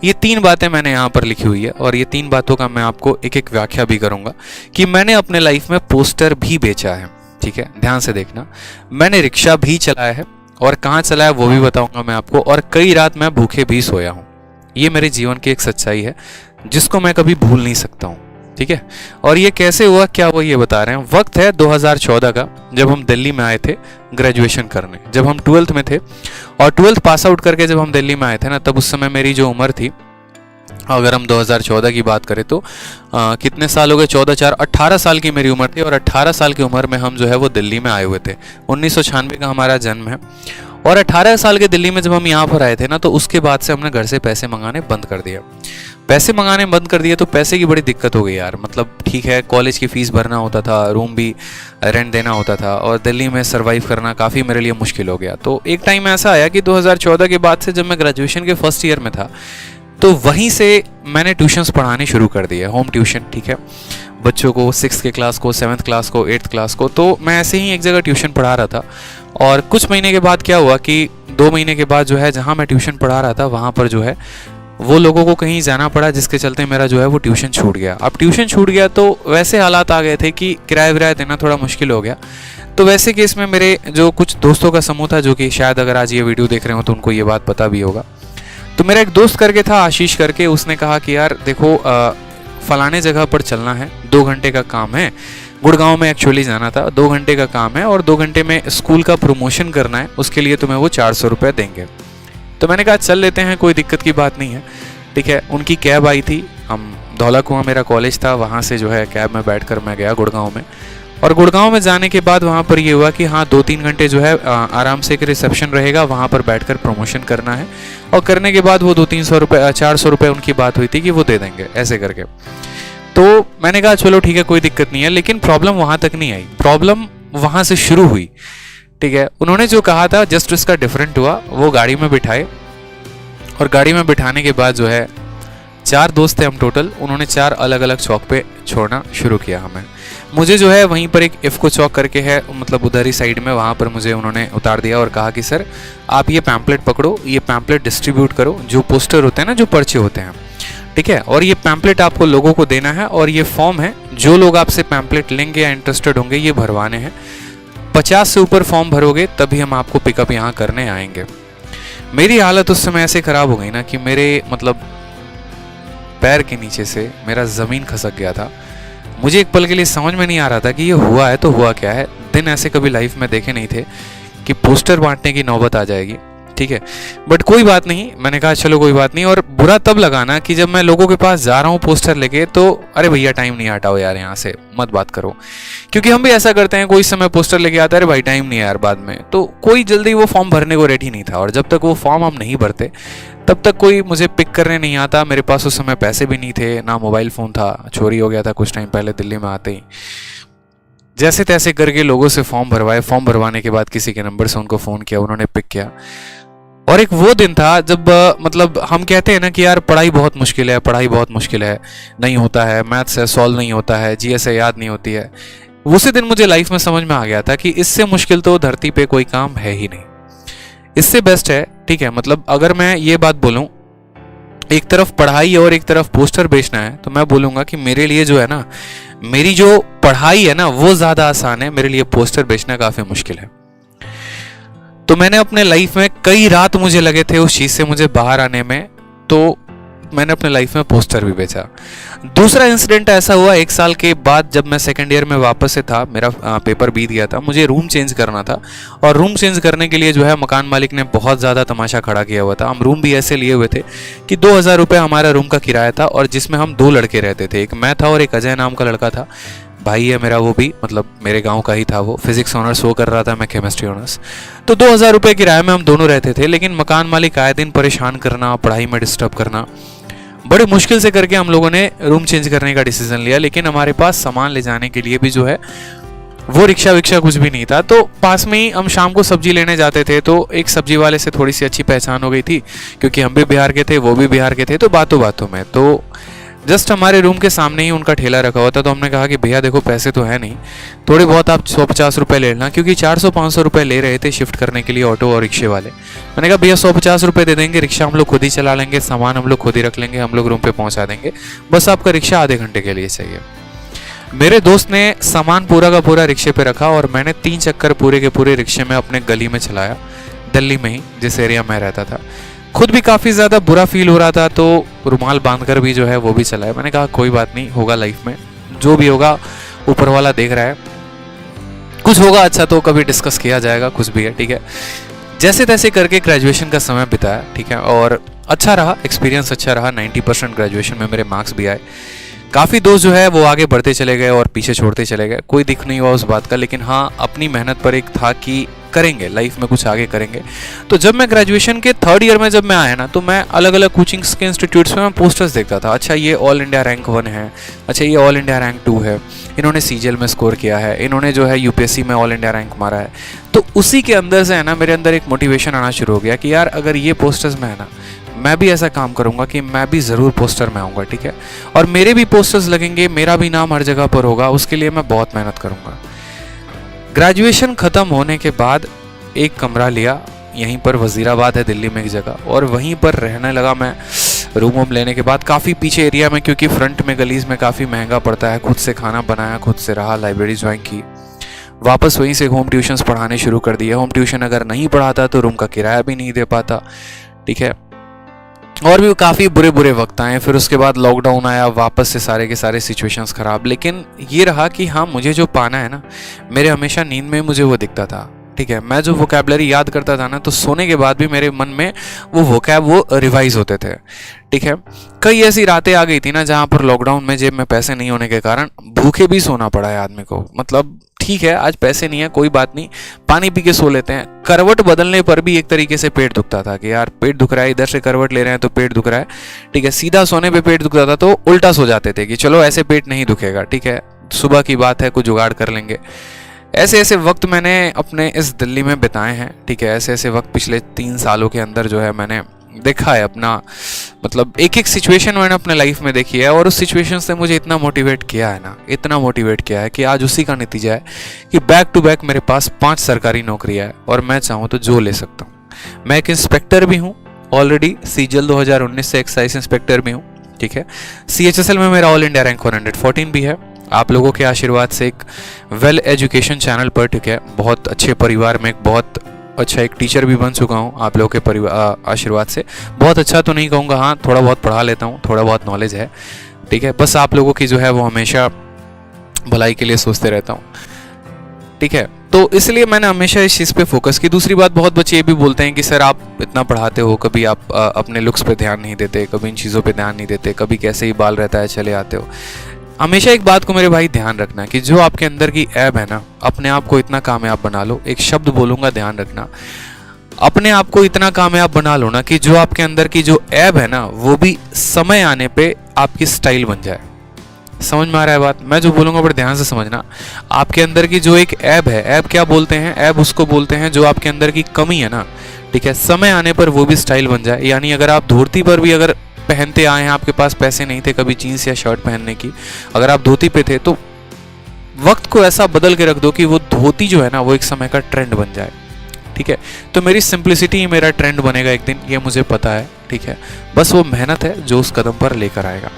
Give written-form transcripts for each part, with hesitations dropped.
ये 3 बातें मैंने यहाँ पर लिखी हुई है और ये 3 बातों का मैं आपको एक एक व्याख्या भी करूँगा कि मैंने अपने लाइफ में पोस्टर भी बेचा है। ठीक है, ध्यान से देखना। मैंने रिक्शा भी चलाया है और कहाँ चलाया वो भी बताऊँगा मैं आपको, और कई रात मैं भूखे भी सोया हूँ। ये मेरे जीवन की एक सच्चाई है जिसको मैं कभी भूल नहीं सकता हूँ। ठीक है, और ये कैसे हुआ क्या हुआ ये बता रहे हैं। वक्त है 2014 का, जब हम दिल्ली में आए थे ग्रेजुएशन करने, जब हम 12th में थे और 12th पास आउट करके जब हम दिल्ली में आए थे ना, तब उस समय मेरी जो उम्र थी, अगर हम 2014 की बात करें तो कितने साल हो गए, 14 4 18 साल की मेरी उम्र थी और 18 साल की उम्र में हम जो है वो दिल्ली में आए हुए थे। 1996 का हमारा जन्म है और 18 साल के दिल्ली में जब हम यहाँ पर आए थे ना, तो उसके बाद से हमने घर से पैसे मंगाने बंद कर दिया। पैसे मंगाने बंद कर दिए तो पैसे की बड़ी दिक्कत हो गई यार। मतलब ठीक है, कॉलेज की फीस भरना होता था, रूम भी रेंट देना होता था और दिल्ली में सर्वाइव करना काफ़ी मेरे लिए मुश्किल हो गया। तो एक टाइम ऐसा आया कि 2014 के बाद से जब मैं ग्रेजुएशन के फर्स्ट ईयर में था, तो वहीं से मैंने ट्यूशन्स पढ़ाने शुरू कर दिए, होम ट्यूशन। ठीक है, बच्चों को 6th के क्लास को, 7th क्लास को, 8th क्लास को। तो मैं ऐसे ही एक जगह ट्यूशन पढ़ा रहा था और कुछ महीने के बाद क्या हुआ कि 2 महीने के बाद जो है जहाँ मैं ट्यूशन पढ़ा रहा था वहाँ पर जो है वो लोगों को कहीं जाना पड़ा, जिसके चलते मेरा जो है वो ट्यूशन छूट गया। अब ट्यूशन छूट गया तो वैसे हालात आ गए थे कि किराया विराया देना थोड़ा मुश्किल हो गया। तो वैसे केस में मेरे जो कुछ दोस्तों का समूह था, जो कि शायद अगर आज ये वीडियो देख रहे हो तो उनको ये बात पता भी होगा। तो मेरा एक दोस्त करके था, आशीष करके, उसने कहा कि यार देखो फलाने जगह पर चलना है, 2 घंटे का काम है, गुड़गांव में एक्चुअली जाना था, 2 घंटे का काम है और 2 घंटे में स्कूल का प्रमोशन करना है, उसके लिए तुम्हें वो 400 रुपये देंगे। तो मैंने कहा चल लेते हैं, कोई दिक्कत की बात नहीं है। ठीक है, उनकी कैब आई थी, हम धौला कुआं मेरा कॉलेज था, वहाँ से जो है कैब में बैठकर मैं गया गुड़गांव में। और गुड़गांव में जाने के बाद वहाँ पर ये हुआ कि हाँ 2-3 घंटे जो है आराम से एक रिसेप्शन रहेगा, वहाँ पर बैठकर प्रमोशन करना है और करने के बाद वो 200-300 रुपये 400 रुपये उनकी बात हुई थी कि वो दे देंगे ऐसे करके। तो मैंने कहा चलो ठीक है, कोई दिक्कत नहीं है। लेकिन प्रॉब्लम वहाँ तक नहीं आई, प्रॉब्लम वहाँ से शुरू हुई। ठीक है, उन्होंने जो कहा था जस्ट उसका डिफरेंट हुआ। वो गाड़ी में बिठाए और गाड़ी में बिठाने के बाद जो है 4 दोस्त थे हम टोटल, उन्होंने 4 अलग अलग चौक पे छोड़ना शुरू किया हमें। मुझे जो है वहीं पर एक इफ़को चौक करके है, मतलब उधर ही साइड में, वहाँ पर मुझे उन्होंने उतार दिया और कहा कि सर आप ये पैम्पलेट पकड़ो, ये पैम्पलेट डिस्ट्रीब्यूट करो, जो पोस्टर होते हैं ना, जो पर्चे होते हैं। ठीक है, और ये पैम्पलेट आपको लोगों को देना है और ये फॉर्म है, जो लोग आपसे पैम्पलेट लेंगे या इंटरेस्टेड होंगे ये भरवाने हैं। 50 से ऊपर फॉर्म भरोगे तभी हम आपको पिकअप यहाँ करने आएंगे। मेरी हालत उस समय ऐसे ख़राब हो गई ना कि मेरे मतलब पैर के नीचे से मेरा ज़मीन खसक गया था। मुझे एक पल के लिए समझ में नहीं आ रहा था कि ये हुआ है तो हुआ क्या है। दिन ऐसे कभी लाइफ में देखे नहीं थे कि पोस्टर बांटने की नौबत आ जाएगी। ठीक है, बट कोई बात नहीं, मैंने कहा चलो कोई बात नहीं। और बुरा तब लगा ना कि जब मैं लोगों के पास जा रहा हूँ पोस्टर लेके, तो अरे भैया टाइम नहीं, हटाओ यार यहाँ से मत बात करो। क्योंकि हम भी ऐसा करते हैं, कोई समय पोस्टर लेके आता है, अरे भाई टाइम नहीं है यार बाद में। तो कोई जल्दी वो फॉर्म भरने को रेडी नहीं था और जब तक वो फॉर्म हम नहीं भरते तब तक कोई मुझे पिक करने नहीं आता। मेरे पास उस समय पैसे भी नहीं थे, ना मोबाइल फ़ोन था, चोरी हो गया था कुछ टाइम पहले दिल्ली में आते ही। जैसे तैसे करके लोगों से फॉर्म भरवाए, फॉर्म भरवाने के बाद किसी के नंबर से उनको फ़ोन किया, उन्होंने पिक किया। और एक वो दिन था जब मतलब हम कहते हैं ना कि यार पढ़ाई बहुत मुश्किल है, पढ़ाई बहुत मुश्किल है, नहीं होता है, मैथ्स है सॉल्व नहीं होता है, जीएस है याद नहीं होती है। उसी दिन मुझे लाइफ में समझ में आ गया था कि इससे मुश्किल तो धरती पे कोई काम है ही नहीं, इससे बेस्ट है। ठीक है, मतलब अगर मैं ये बात बोलूं, एक तरफ पढ़ाई और एक तरफ पोस्टर बेचना है, तो मैं बोलूंगा कि मेरे लिए जो है ना, मेरी जो पढ़ाई है ना वो ज़्यादा आसान है, मेरे लिए पोस्टर बेचना काफ़ी मुश्किल है। तो मैंने अपने लाइफ में कई रात मुझे लगे थे उस चीज़ से मुझे बाहर आने में, तो मैंने अपने लाइफ में पोस्टर भी बेचा। दूसरा इंसिडेंट ऐसा हुआ 1 साल के बाद, जब मैं सेकेंड ईयर में वापस से था, मेरा पेपर बीत गया था, मुझे रूम चेंज करना था और रूम चेंज करने के लिए जो है मकान मालिक ने बहुत ज़्यादा तमाशा खड़ा किया हुआ था। हम रूम भी ऐसे लिए हुए थे कि 2000 रुपये हमारा रूम का किराया था और जिसमें हम 2 लड़के रहते थे, एक मैं था और एक अजय नाम का लड़का था, भाई है मेरा, वो भी मतलब मेरे गांव का ही था। वो फिजिक्स ऑनर्स वो कर रहा था, मैं केमिस्ट्री ऑनर्स। तो 2000 रुपये किराए में हम दोनों रहते थे, लेकिन मकान मालिक आए दिन परेशान करना, पढ़ाई में डिस्टर्ब करना, बड़े मुश्किल से करके हम लोगों ने रूम चेंज करने का डिसीजन लिया। लेकिन हमारे पास सामान ले जाने के लिए भी जो है वो रिक्शा विक्शा कुछ भी नहीं था। तो पास में ही हम शाम को सब्जी लेने जाते थे, तो एक सब्जी वाले से थोड़ी सी अच्छी पहचान हो गई थी, क्योंकि हम भी बिहार के थे, वो भी बिहार के थे। तो बातों बातों में तो जस्ट हमारे रूम के सामने ही उनका ठेला रखा हुआ था। तो हमने कहा कि भैया देखो पैसे तो है नहीं, थोड़े बहुत आप 150 रुपये ले लेना, क्योंकि 400-500 रुपये ले रहे थे शिफ्ट करने के लिए ऑटो और रिक्शे वाले। मैंने कहा भैया 150 रुपये दे देंगे, रिक्शा हम लोग खुद ही चला लेंगे, सामान हम लोग खुद ही रख लेंगे, हम लोग रूम पे पहुंचा देंगे, बस आपका रिक्शा आधे घंटे के लिए चाहिए। मेरे दोस्त ने सामान पूरा का पूरा रिक्शे पे रखा और मैंने 3 चक्कर पूरे के पूरे रिक्शे में अपने गली में चलाया, दिल्ली में ही जिस एरिया में रहता था। खुद भी काफ़ी ज़्यादा बुरा फील हो रहा था, तो रुमाल बांधकर भी जो है वो भी चलाया। मैंने कहा कोई बात नहीं, होगा लाइफ में, जो भी होगा ऊपर वाला देख रहा है, कुछ होगा अच्छा तो कभी डिस्कस किया जाएगा, कुछ भी है, ठीक है। जैसे तैसे करके ग्रेजुएशन का समय बिताया, ठीक है, और अच्छा रहा, एक्सपीरियंस अच्छा रहा। 90% ग्रेजुएशन में मेरे मार्क्स भी आए। काफ़ी दोस्त जो है वो आगे बढ़ते चले गए और पीछे छोड़ते चले गए, कोई दिख नहीं हुआ उस बात का, लेकिन हाँ अपनी मेहनत पर एक था कि करेंगे लाइफ में कुछ आगे करेंगे। तो जब मैं ग्रेजुएशन के 3rd ईयर में जब मैं आया ना, तो मैं अलग अलग कोचिंग्स के इंस्टीट्यूट्स में मैं पोस्टर्स देखता था। अच्छा ये ऑल इंडिया रैंक 1 है, अच्छा ये ऑल इंडिया रैंक 2 है, इन्होंने सीजीएल में स्कोर किया है, इन्होंने जो है यूपीएससी में ऑल इंडिया रैंक मारा है। तो उसी के अंदर से है ना मेरे अंदर एक मोटिवेशन आना शुरू हो गया कि यार अगर ये पोस्टर्स में है ना, मैं भी ऐसा काम करूंगा कि मैं भी ज़रूर पोस्टर में आऊँगा, ठीक है, और मेरे भी पोस्टर्स लगेंगे, मेरा भी नाम हर जगह पर होगा, उसके लिए मैं बहुत मेहनत करूँगा। ग्रेजुएशन ख़त्म होने के बाद एक कमरा लिया, यहीं पर वज़ीराबाद है दिल्ली में एक जगह, और वहीं पर रहने लगा मैं। रूम वूम लेने के बाद काफ़ी पीछे एरिया में, क्योंकि फ्रंट में गलीज में काफ़ी महंगा पड़ता है। खुद से खाना बनाया, खुद से रहा, लाइब्रेरी ज्वाइन की, वापस वहीं से होम ट्यूशन्स पढ़ाने शुरू कर दिए। होम ट्यूशन अगर नहीं पढ़ाता तो रूम का किराया भी नहीं दे पाता, ठीक है, और भी काफ़ी बुरे बुरे वक्त आए। फिर उसके बाद लॉकडाउन आया, वापस से सारे के सारे सिचुएशंस ख़राब। लेकिन ये रहा कि हाँ मुझे जो पाना है ना, मेरे हमेशा नींद में मुझे वो दिखता था, ठीक है। मैं जो वोकैबलरी याद करता था ना, तो सोने के बाद भी मेरे मन में वो वोकैब वो रिवाइज होते थे, ठीक है। कई ऐसी रातें आ गई थी ना जहाँ पर लॉकडाउन में जेब में पैसे नहीं होने के कारण भूखे भी सोना पड़ा है आदमी को। मतलब ठीक है आज पैसे नहीं है, कोई बात नहीं, पानी पी के सो लेते हैं। करवट बदलने पर भी एक तरीके से पेट दुखता था कि यार पेट दुख रहा है, इधर से करवट ले रहे हैं तो पेट दुख रहा है, ठीक है। सीधा सोने पे पेट दुखता था तो उल्टा सो जाते थे कि चलो ऐसे पेट नहीं दुखेगा, ठीक है, सुबह की बात है, कुछ जुगाड़ कर लेंगे। ऐसे ऐसे वक्त मैंने अपने इस दिल्ली में बिताए हैं, ठीक है। ऐसे ऐसे वक्त पिछले 3 सालों के अंदर जो है मैंने देखा है अपना, मतलब एक एक सिचुएशन मैंने अपने लाइफ में देखी है, और उस सिचुएशन से मुझे इतना मोटिवेट किया है ना, इतना मोटिवेट किया है कि आज उसी का नतीजा है कि बैक टू बैक मेरे पास 5 सरकारी नौकरियां है, और मैं चाहूँ तो जो ले सकता हूँ। मैं एक इंस्पेक्टर भी हूँ ऑलरेडी, सीजीएल 2019 से एक्साइज इंस्पेक्टर भी हूँ, ठीक है। सीएचएसएल में मेरा ऑल इंडिया रैंक 114 भी है, आप लोगों के आशीर्वाद से एक वेल एजुकेशन चैनल पर, ठीक है, बहुत अच्छे परिवार में एक बहुत अच्छा एक टीचर भी बन चुका हूँ आप लोगों के परिवार आशीर्वाद से। बहुत अच्छा तो नहीं कहूँगा, हाँ थोड़ा बहुत पढ़ा लेता हूँ, थोड़ा बहुत नॉलेज है, ठीक है। बस आप लोगों की जो है वो हमेशा भलाई के लिए सोचते रहता हूँ, ठीक है। तो इसलिए मैंने हमेशा इस चीज़ पे फोकस की। दूसरी बात, बहुत बच्चे ये भी बोलते हैं कि सर आप इतना पढ़ाते हो, कभी आप अपने लुक्स पे ध्यान नहीं देते, कभी इन चीज़ों पे ध्यान नहीं देते, कभी कैसे ही बाल रहता है चले आते हो। हमेशा एक बात को मेरे भाई ध्यान रखना कि जो आपके अंदर की ऐब है ना, अपने आप को इतना कामयाब बना लो। एक शब्द बोलूंगा, ध्यान रखना, अपने आप को इतना कामयाब बना लो ना कि जो आपके अंदर की जो ऐब है ना, वो भी समय आने पे आपकी स्टाइल बन जाए। समझ में आ रहा है बात? मैं जो बोलूंगा बड़े ध्यान से समझना। आपके अंदर की जो एक ऐब है, ऐब क्या बोलते हैं? ऐब उसको बोलते हैं जो आपके अंदर की कमी है ना, ठीक है, समय आने पर वो भी स्टाइल बन जाए। यानी अगर आप धोती पर भी अगर पहनते आए हैं, आपके पास पैसे नहीं थे कभी जीन्स या शर्ट पहनने की, अगर आप धोती पे थे, तो वक्त को ऐसा बदल के रख दो कि वो धोती जो है ना वो एक समय का ट्रेंड बन जाए, ठीक है। तो मेरी सिंप्लिसिटी ही मेरा ट्रेंड बनेगा एक दिन, ये मुझे पता है, ठीक है। बस वो मेहनत है जो उस कदम पर लेकर आएगा।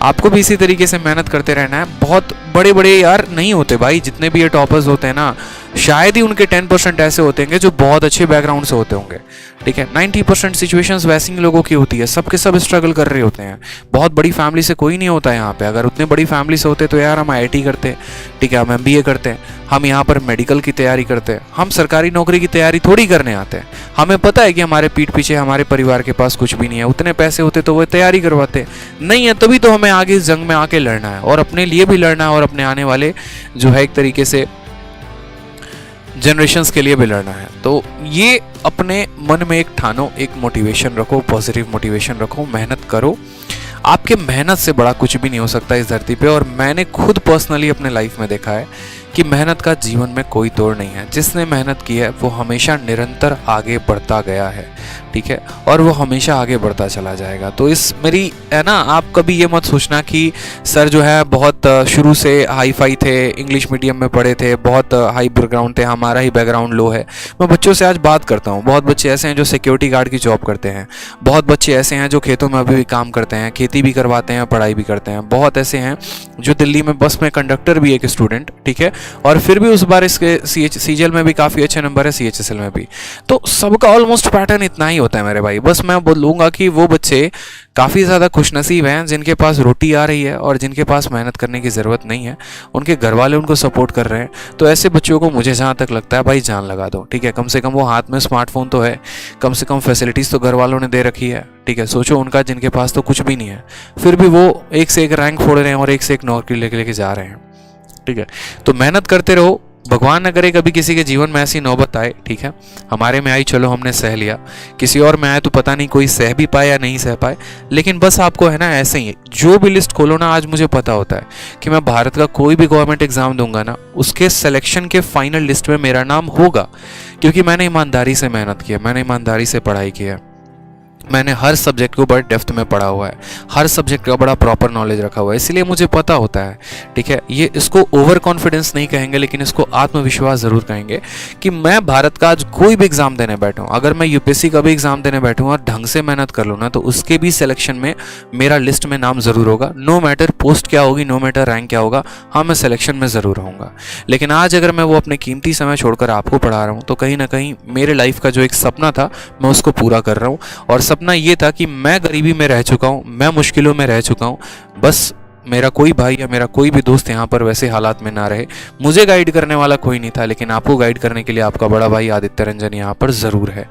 आपको भी इसी तरीके से मेहनत करते रहना है। बहुत बड़े बड़े यार नहीं होते भाई, जितने भी ये टॉपर्स होते हैं ना, शायद ही उनके 10% ऐसे होते हैं जो बहुत अच्छे बैकग्राउंड से होते होंगे, ठीक है। 90% सिचुएशंस वैसी लोगों की होती है, सबके सब स्ट्रगल कर रहे होते हैं। बहुत बड़ी फैमिली से कोई नहीं होता है यहाँ पे। अगर उतने बड़ी फैमिली से होते तो यार हम IIT करते, ठीक है, हम MBA करते, हम यहाँ पर मेडिकल की तैयारी करते, हम सरकारी नौकरी की तैयारी थोड़ी करने आते हैं। हमें पता है कि हमारे पीठ पीछे हमारे परिवार के पास कुछ भी नहीं है। उतने पैसे होते तो वो तैयारी करवाते नहीं है, तभी तो हमें आगे इस जंग में आके लड़ना है, और अपने लिए भी लड़ना है, और अपने आने वाले जो है एक तरीके से जनरेशंस के लिए भी लड़ना है। तो ये अपने मन में एक ठानो, एक मोटिवेशन रखो, पॉजिटिव मोटिवेशन रखो, मेहनत करो। आपके मेहनत से बड़ा कुछ भी नहीं हो सकता इस धरती पे। और मैंने खुद पर्सनली अपने लाइफ में देखा है कि मेहनत का जीवन में कोई तोड़ नहीं है। जिसने मेहनत की है वो हमेशा निरंतर आगे बढ़ता गया है, ठीक है, और वो हमेशा आगे बढ़ता चला जाएगा। तो इस मेरी है ना, आप कभी ये मत सोचना कि सर जो है बहुत शुरू से हाई फाई थे, इंग्लिश मीडियम में पढ़े थे, बहुत हाई बैकग्राउंड थे, हमारा ही बैकग्राउंड लो है। मैं बच्चों से आज बात करता हूँ, बहुत बच्चे ऐसे हैं जो सिक्योरिटी गार्ड की जॉब करते हैं, बहुत बच्चे ऐसे हैं जो खेतों में अभी भी काम करते हैं, खेती भी करवाते हैं, पढ़ाई भी करते हैं, बहुत ऐसे हैं जो दिल्ली में बस में कंडक्टर भी एक स्टूडेंट, ठीक है, और फिर भी उस बार इसके सीजीएल में भी काफ़ी अच्छे नंबर है, सीएचएसएल में भी। तो सबका ऑलमोस्ट पैटर्न इतना ही होता है मेरे भाई। बस मैं बोलूँगा कि वो बच्चे काफ़ी ज़्यादा खुशनसीब हैं जिनके पास रोटी आ रही है और जिनके पास मेहनत करने की ज़रूरत नहीं है, उनके घर वाले उनको सपोर्ट कर रहे हैं। तो ऐसे बच्चों को मुझे जहाँ तक लगता है भाई जान लगा दो, ठीक है, कम से कम वो हाथ में स्मार्टफोन तो है, कम से कम फैसिलिटीज़ तो घर वालों ने दे रखी है, ठीक है। सोचो उनका जिनके पास तो कुछ भी नहीं है, फिर भी वो एक से एक रैंक फोड़ रहे हैं और एक से एक नौकरी लेके जा रहे हैं, ठीक है। तो मेहनत करते रहो, भगवान न करे कभी किसी के जीवन में ऐसी नौबत आए, ठीक है। हमारे में आई, चलो हमने सह लिया, किसी और में आए तो पता नहीं कोई सह भी पाए या नहीं सह पाए। लेकिन बस आपको है ना, ऐसे ही जो भी लिस्ट खोलो ना, आज मुझे पता होता है कि मैं भारत का कोई भी गवर्नमेंट एग्जाम दूंगा ना, उसके सिलेक्शन के फाइनल लिस्ट में मेरा नाम होगा, क्योंकि मैंने ईमानदारी से मेहनत की है, मैंने ईमानदारी से पढ़ाई की है, मैंने हर सब्जेक्ट को बड़े डेप्थ में पढ़ा हुआ है, हर सब्जेक्ट का बड़ा प्रॉपर नॉलेज रखा हुआ है, इसलिए मुझे पता होता है, ठीक है। ये इसको ओवर कॉन्फिडेंस नहीं कहेंगे, लेकिन इसको आत्मविश्वास ज़रूर कहेंगे कि मैं भारत का आज कोई भी एग्ज़ाम देने बैठूँ, अगर मैं यूपीएससी का भी एग्ज़ाम देने बैठूँ और ढंग से मेहनत कर लूँ ना, तो उसके भी सिलेक्शन में मेरा लिस्ट में नाम ज़रूर होगा। नो मैटर पोस्ट क्या होगी, नो मैटर रैंक क्या होगा, हाँ मैं सिलेक्शन में ज़रूर रहूँगा। लेकिन आज अगर मैं वो अपने कीमती समय छोड़कर आपको पढ़ा रहा हूँ, तो कहीं ना कहीं मेरे लाइफ का जो एक सपना था मैं उसको पूरा कर रहा हूँ। और सपना ये था कि मैं गरीबी में रह चुका हूँ, मैं मुश्किलों में रह चुका हूँ, बस मेरा कोई भाई या मेरा कोई भी दोस्त यहाँ पर वैसे हालात में ना रहे। मुझे गाइड करने वाला कोई नहीं था, लेकिन आपको गाइड करने के लिए आपका बड़ा भाई आदित्य रंजन यहाँ पर ज़रूर है।